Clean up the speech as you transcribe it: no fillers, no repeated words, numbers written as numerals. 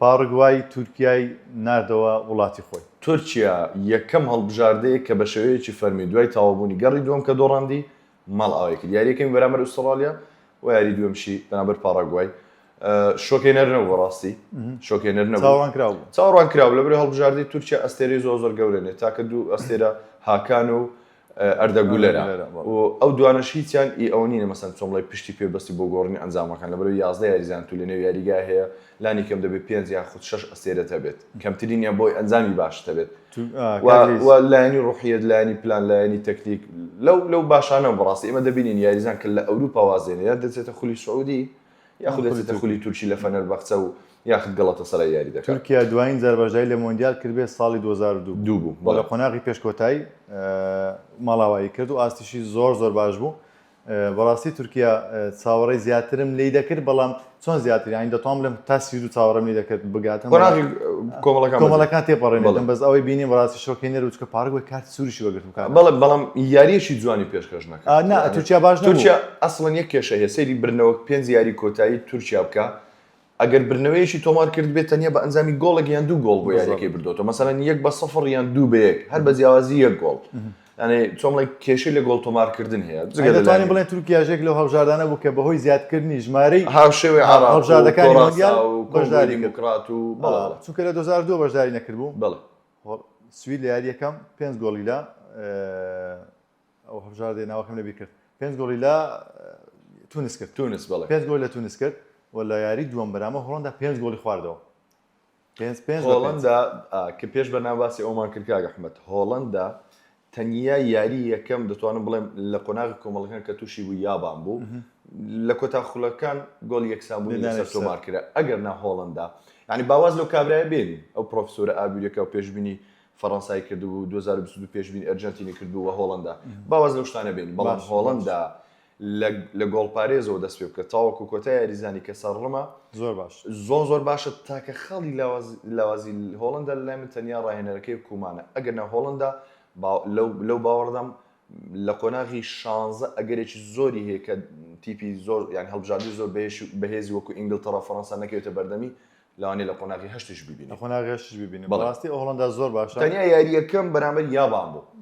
پاڕگوای تورکیای نردەوە وڵاتی خۆی. تورکیا یەکەم هەڵبژاردەیە کە بە شێوەیەکی فەرمی دوای تەواوبوونی گەڕی دووەم کە دۆڕاندی ماڵ ئاوای کرد. یاریەکەی بەرامبەر ئوسترالیا و یاری دووەمشی بەرامبەر پاڕگوای شۆکێنەر نەبوو بەڕاستی شۆکێنەر نەبوو چاوەڕوان کراوە لەبەر هەڵبژاردەی تورکیا ئەستێرەی زۆر گەورەنێ تاکە دوو ئەستێرە هاکان و ئەردەگولەرە و ئەو دوانەش هیچیان ئەوە نینە مەسەن چۆمڵی پشتی پێبەستی بۆ گۆڕنی ئەنجامەکان لەبەرەوەی 11 یاریزان تو لە نێو یاریگا هەیە لانی کەم دەبێت 5 یاخود 6 ئەستێرە هەبێت کەمترینە بۆی ئەنجامی باش هەبێت لایەنی ڕوحیەت لایەنی پلان لایەنی تەکنیک لەو باشانە بەڕاستی ئێمە دەبینین یاریزان کە لە ئەوروپا وازێنێ یا دەچێتە خولی سعودی یاخود دەچێتە خولی تورکی لە فەنەربەخچە و یاخود گەڵەتەسەرای یاری دەکات. تورکیا دوایین جەربەجای لە مۆندیال کردبێت ساڵی 2002 بوو بۆ لە قۆناغی پێشکۆتایی ماڵاوایی کرد و ئاستیشی زۆر باش بوو. بەڕاستی تورکیا چاوەڕێی زیاترم لی دەکرد بەڵام چۆن زیاتر یانی دەتوانم لەم تا سیر و چاوەڕێم لی دەکرد بگاتم کۆمەڵەکان تێپەڕێنێتم بەس ئەوەی بینیم بەڕاستی شۆکێنەر و چکە پاڕگوای کارتی سووریشی وەگرت بکات بەڵام یاریەکی جوانی پێشکەش نەکرد. نا تورکیا باش نەبوو. تورکیا ئەسڵەن یەک کێشە هەیە سەیری برنەوە 5 یاری کۆتایی تورکیا بکە ئەگەر برنەوەیەکی تۆمار کرد بێت تەنیا بە ئەنجامی گۆڵێک یان 2 گۆڵ بۆ یاریەکەی بردوتەوە مەسەلەن 1-0 یان 2-1 هەر بە جیاوازی 1 گۆڵ یعنی چۆمڵی کێشەی لە گۆڵ تۆمارکردن هەیە. دەتوانین بڵێن تورکیاژێک لەو هەڵبژاردانە بوو کە بەهۆی زیادکردنی ژمارەی هاوشێوەی هەڵبژاردەکانی مۆندیال بەشداری دیموکرات و چونکە لە 2002 بەشداری نەکرد بوو. بەڵێ سوید لە یاریەکەم 5 گۆڵی لە ئەو هەڵبژاردەی ناوەکەم لەبیر کرد 5 گۆڵی لە تونس کرد. تونس بەڵێ 5 گۆڵ لە تونس کرد و لە یاری دووەم بەرامە هۆڵەندا 5 گۆڵی خواردەوە. هۆڵەندا کە پێش بەناواسی ئەومان کرد کاک ئەحمەد هۆڵەندا تەنیا یاری یەکەم دەتوانم بڵێم لە قۆناغی کۆمەڵەکان کە تووشی بوو یابان بوو لە کۆتاخولەکان گۆڵ یەکسانبوونی لەسەر تۆمار کرا ئەگەر نا هۆڵەندا ینی باواز لەو کابرایە بێنین ئەو پرۆفسۆرە ئابووریەکە و پێشبینی فەڕەنسای کردبوو 2022 پێشبینی ئەرجەنتینی کردبوو وە هۆڵەندا باواز لەو شتانە بێنین بەڵام هۆڵەندا لە گۆڵپارێزەوە دەست پێ بکە تاوەکو کۆتای یاریزانی کە سەرڕمە زۆر باشە تاکە خەڵی لاوازی هۆڵەندا لای من تەنیا ڕاهێنەرەکەی کومانە ئەگەر نا هۆڵەندا لەو باوەڕدام لە قۆناغی 16 ئەگەرێکی زۆری هەیە کە تیپی زۆر یان هەڵبژاردی زۆر بەهێزی وەکو ئینگلتەرا فەڕەنسا نەکەوێتە بەردەمی لەوانەیە لە قۆناغی 8 ببینی بەڕاستی هۆڵەندا زۆر باشە تەنیا یاریەکەم بەرامبەر یابان بوو.